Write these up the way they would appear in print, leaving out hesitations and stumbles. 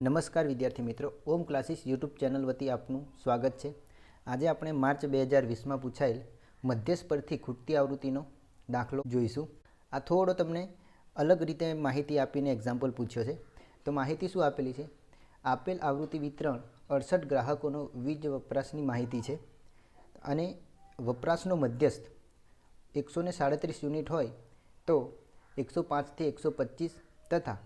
નમસ્કાર વિદ્યાર્થી મિત્રો, ઓમ ક્લાસીસ યુટ્યુબ ચેનલ વતી આપનું સ્વાગત છે। આજે આપણે માર્ચ 2020માં પૂછાયેલ મધ્યસ્થ પરથી ખૂટતી આવૃત્તિનો દાખલો જોઈશું। આ થોડો તમને અલગ રીતે માહિતી આપીને એક્ઝામ્પલ પૂછ્યો છે। તો માહિતી શું આપેલી છે? આપેલ આવૃત્તિ વિતરણ 68 ગ્રાહકોનો વીજ વપરાશની માહિતી છે અને વપરાશનો મધ્યસ્થ 137 યુનિટ હોય તો 105 થી 125 તથા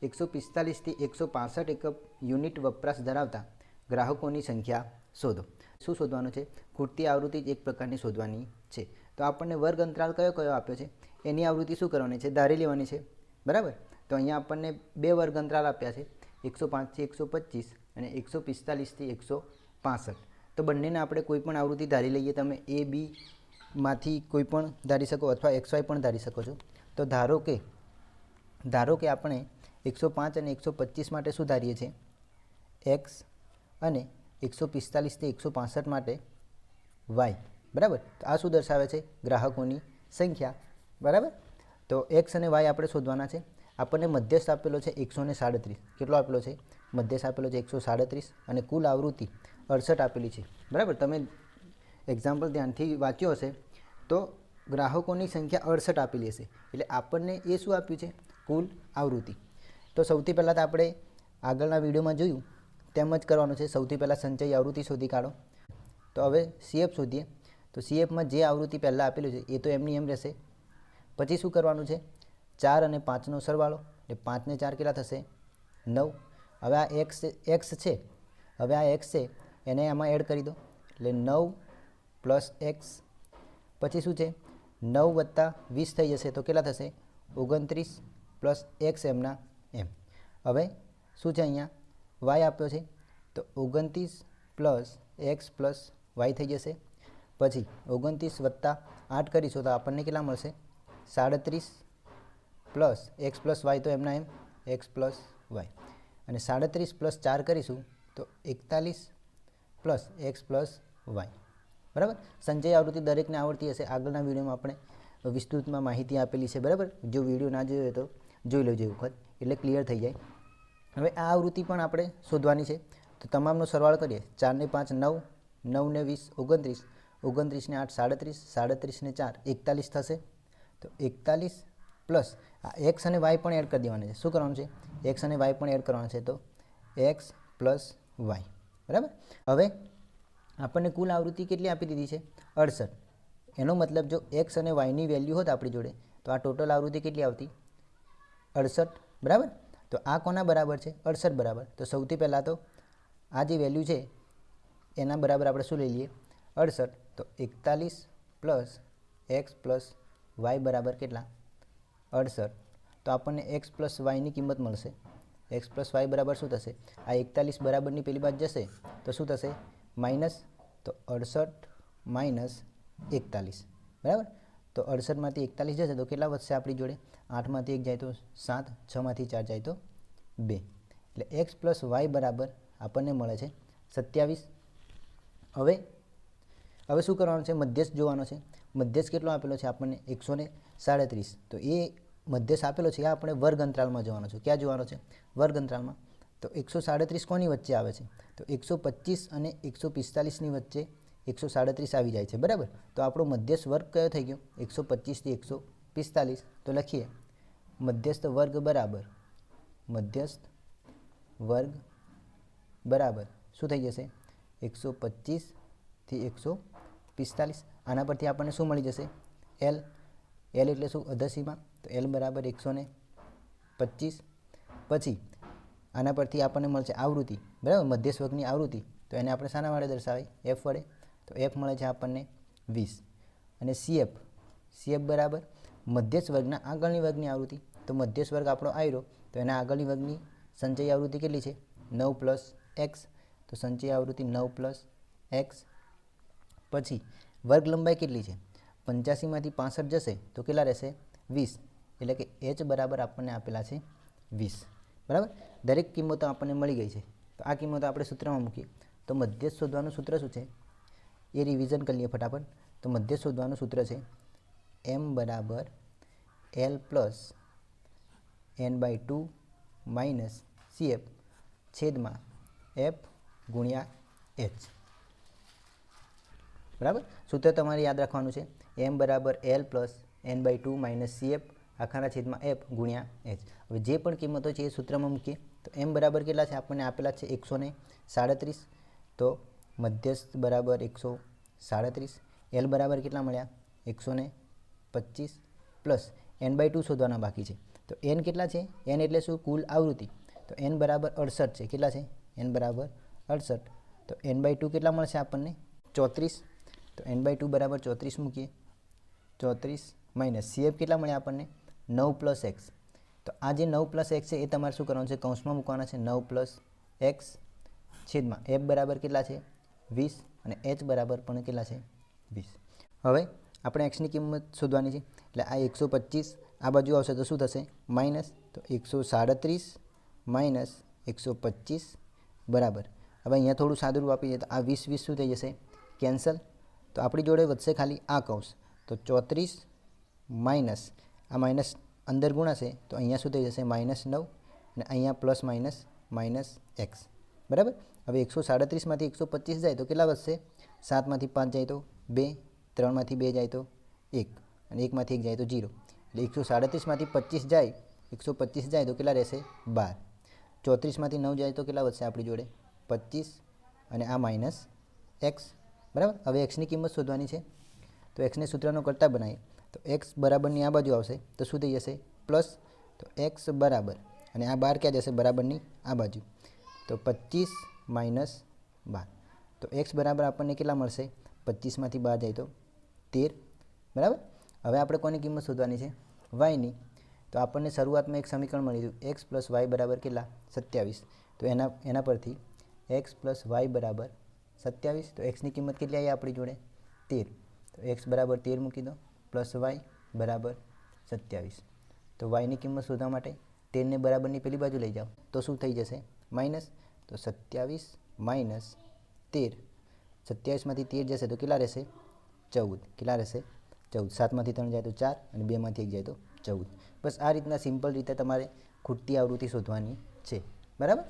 145 થી 165 એકમ યુનિટ વપરાશ ધરાવતા ગ્રાહકોની સંખ્યા શોધો। શું શોધવાનું છે? ખૂટતી આવૃત્તિ એક પ્રકારની શોધવાની છે। તો આપણને વર્ગ અંતરાલ કયો કયો આપ્યો છે એની આવૃત્તિ શું કરવાની છે? ધારી લેવાની છે, બરાબર। તો અહીંયા આપણને બે વર્ગ અંતરાલ આપ્યા છે, 105 થી 125 અને 145 થી 165। તો બંનેને આપણે કોઈ પણ આવૃત્તિ ધારી લઈએ। તમે એ બી માંથી કોઈ પણ ધારી શકો અથવા XY પણ ધારી શકો છો। તો ધારો કે આપણે 105 અને 125 માટે શું ધારીએ છીએ? X અને 145 થી 165 માટે Y, બરાબર। તો આ શું દર્શાવે છે? ગ્રાહકોની સંખ્યા, બરાબર। તો X અને Y આપણે શોધવાના છે। આપણને મધ્યસ્થ આપેલો છે 137। કેટલો આપેલો છે? મધ્યસ્થ આપેલો છે 137 અને કુલ આવૃત્તિ 68 આપેલી છે, બરાબર। તમે એક્ઝામ્પલ ધ્યાનથી વાંચ્યો હશે તો ગ્રાહકોની સંખ્યા 68 આપેલી હશે, એટલે આપણને એ શું આપ્યું છે? કુલ આવૃત્તિ। તો સૌથી પહેલાં તો આપણે આગળના વિડીયોમાં જોયું તેમ જ કરવાનું છે। સૌથી પહેલાં સંચય આવૃત્તિ શોધી કાઢો। તો હવે CF શોધીએ। તો CFમાં જે આવૃત્તિ પહેલાં આપેલું છે એ તો એમની એમ રહેશે। પછી શું કરવાનું છે? 4 અને 5નો સરવાળો, એટલે 5 ને 4 કેટલા થશે? 9। હવે આ X છે, હવે આ X છે એને આમાં એડ કરી દો, એટલે 9 પ્લસ X। પછી શું છે? 9 વત્તા 20 થઈ જશે તો કેટલા થશે? 29 પ્લસ X એમના એમ। હવે શું છે? અહીંયા Y આપ્યો છે તો 29 પ્લસ X પ્લસ Y થઈ જશે। પછી 29 વત્તા 8 કરીશું તો આપણને કેટલા મળશે? 37 પ્લસ X પ્લસ Y, તો એમના એમ X પ્લસ Y। અને 37 પ્લસ 4 કરીશું તો 41 પ્લસ X પ્લસ Y, બરાબર। સંચય આવૃત્તિ દરેકને આવડતી હશે। આગળના વિડીયોમાં આપણે વિસ્તૃતમાં માહિતી આપેલી છે, બરાબર। જો વિડીયો ના જોયો તો જોઈ લેજો એક વખત, એટલે ક્લિયર થઈ જાય। હવે આ આવૃત્તિ પણ આપણે શોધવાની છે। તો તમામનો સરવાળો કરીએ। 4 ને 5 9, 9 ને 20 29, 29 ને 8 37, 37 ને 4 41 થશે। તો 41 પ્લસ આ X અને Y પણ એડ કરી દેવાના છે। શું કરવાનું છે? X અને Y પણ એડ કરવાના છે, તો X પ્લસ Y, બરાબર। હવે આપણને કુલ આવૃત્તિ કેટલી આપી દીધી છે? 68। એનો મતલબ જો X અને Yની વેલ્યુ હોત આપણી જોડે તો આ ટોટલ આવૃત્તિ કેટલી આવતી? 68, બરાબર। તો આ કોના બરાબર છે? 68 બરાબર। તો સૌથી પહેલાં તો આ જે વેલ્યુ છે એના બરાબર આપણે શું લઈ લઈએ? 68। તો 41 પ્લસ X પ્લસ Y બરાબર કેટલા? 68। તો આપણને X પ્લસ Yની કિંમત મળશે। X પ્લસ Y બરાબર શું થશે? આ 41 બરાબરની પેલી બાજુ જશે તો શું થશે? માઇનસ। તો 68 માઇનસ 41, બરાબર। તો 68માંથી 41 જશે તો કેટલા વધશે આપણી જોડે? 8માંથી 1 જાય તો 7, 6માંથી 4 જાય તો 2, એટલે X પ્લસ Y બરાબર આપણને મળે છે 27। હવે શું કરવાનું છે? મધ્યસ્થ જોવાનો છે। મધ્યસ્થ કેટલો આપેલો છે આપણને? 137। તો એ મધ્યસ્થ આપેલો છે એ આપણે વર્ગ અંતરાલમાં જોવાનો છે। ક્યાં જોવાનો છે? વર્ગ અંતરાલમાં। તો 137 કોની વચ્ચે આવે છે? તો 125 અને 145ની વચ્ચે 137 આવી જાય છે, બરાબર। તો આપણો મધ્યસ્થ વર્ગ કયો થઈ ગયો? 125 થી 145। તો લખીએ મધ્યસ્થ વર્ગ બરાબર શું થઈ જશે? 125 થી 145। આના પરથી આપણને શું મળી જશે? L એટલે શું? અધસીમા। તો L બરાબર 125। પછી આના પરથી આપણને મળશે આવૃત્તિ, બરાબર, મધ્યસ્થ વર્ગની આવૃત્તિ। તો એને આપણે શાના વડે દર્શાવાય? F વડે। તો F મળે છે આપણને 20। અને CF બરાબર મધ્યસ્થ વર્ગના આગળની વર્ગની આવૃત્તિ। તો મધ્યસ્થ વર્ગ આપણો આવ્યો તો એના આગળની વર્ગની સંચય આવૃત્તિ કેટલી છે? 9 પ્લસ X। તો સંચય આવૃત્તિ 9 પ્લસ X। પછી વર્ગ લંબાઈ કેટલી છે? 85માંથી 65 જશે તો કેટલા રહેશે? 20, એટલે કે H બરાબર આપણને આપેલા છે 20, બરાબર। દરેક કિંમતો આપણને મળી ગઈ છે। તો આ કિંમતો આપણે સૂત્રમાં મૂકીએ। તો મધ્યસ્થ શોધવાનું સૂત્ર શું છે એ રિવિઝન કરી લઈએ ફટાફટ। તો મધ્યસ્થ શોધવાનું સૂત્ર છે M બરાબર L plus N/2 minus CF છેદમાં એફ ગુણ્યા એચ. બરાબર. સૂત્ર તમારે યાદ રાખવાનું છે એમ બરાબર L plus N by 2 minus CF આખાના છેદમાં એફ ગુણ્યા એચ. હવે જે પણ કિંમતો છે એ સૂત્રમાં મૂકીએ તો એમ બરાબર કેટલા છે આપણને આપેલા છે 137. તો મધ્યસ્થ બરાબર 137. એલ બરાબર કેટલા મળ્યા 125 પ્લસ એન બાય 2 શોધવાના બાકી છે. તો એન કેટલા છે? એન એટલે શું? કુલ આવૃત્તિ. તો એન બરાબર 68 છે. કેટલા છે? એન બરાબર 68. તો એન બાય 2 કેટલા મળશે આપણને? 34. તો એન બાય 2 બરાબર 34 મૂકીએ. 34 માઇનસ સીએફ કેટલા મળ્યા આપણને? 9 પ્લસ એક્સ. તો આ જે 9 પ્લસ એક્સ છે એ તમારે શું કરવાનું છે? કૌંસમાં મૂકવાના છે. 9 પ્લસ એક્સ છેદમાં એફ બરાબર કેટલા છે? 20 અને એચ બરાબર પણ કેટલા છે? 20. હવે આપણે એક્સની કિંમત શોધવાની છે. એટલે આ 125 આ બાજુ આવશે તો શું થશે? માઇનસ. તો 137 માઇનસ 125 બરાબર. હવે અહીંયા થોડું સાદુરૂપ આપી દઈએ તો આ 20 20 શું થઈ જશે? કેન્સલ. તો આપણી જોડે વધશે ખાલી આ કૌંસ. તો 34 માઇનસ આ માઇનસ અંદર ગુણાશે તો અહીંયા શું થઈ જશે? -9 અને અહીંયા પ્લસ માઇનસ એક્સ. બરાબર. હવે 137માંથી 125 જાય તો કેટલા વધશે? 7માંથી 5 જાય તો 2, 3માંથી 2 જાય તો 1 અને 1માંથી 1 જાય તો 0. એટલે 137માંથી 25 જાય 125 જાય તો કેટલા રહેશે? 12. 34માંથી 9 જાય તો કેટલા વધશે આપણી જોડે? 25 અને આ માઇનસ એક્સ. બરાબર. હવે એક્સની કિંમત શોધવાની છે. તો એક્સને સૂત્રનો કરતા બનાવીએ તો એક્સ બરાબરની આ બાજુ આવશે તો શું થઈ જશે? પ્લસ. તો એક્સ બરાબર અને આ 12 ક્યાં જશે? બરાબરની આ બાજુ. તો 25 માઇનસ 12. તો એક્સ બરાબર આપણને કેટલા મળશે? 25માંથી 12 જાય તો 13. બરાબર. હવે આપણે કોની કિંમત શોધવાની છે? વાયની. તો આપણને શરૂઆતમાં એક સમીકરણ મળી હતું એક્સ પ્લસ વાય બરાબર કેટલા? 27. તો એના પરથી એક્સ પ્લસ વાય બરાબર 27. તો એક્સની કિંમત કેટલી આવી આપણી જોડે? 13. તો એક્સ બરાબર 13 મૂકી દો પ્લસ વાય બરાબર 27. તો વાયની કિંમત શોધવા માટે 13ને બરાબરની પેલી બાજુ લઈ જાઓ તો શું થઈ જશે? માઇનસ. તો 27 માઇનસ 13. 27માંથી 13 જશે તો કેટલા રહેશે? 14. કેટલા રહેશે? 14. 7માંથી 3 જાય તો 4 અને 2માંથી 1 જાય તો 14. બસ આ રીતના સિમ્પલ રીતે તમારે ખૂટતી આવૃત્તિ શોધવાની છે. બરાબર.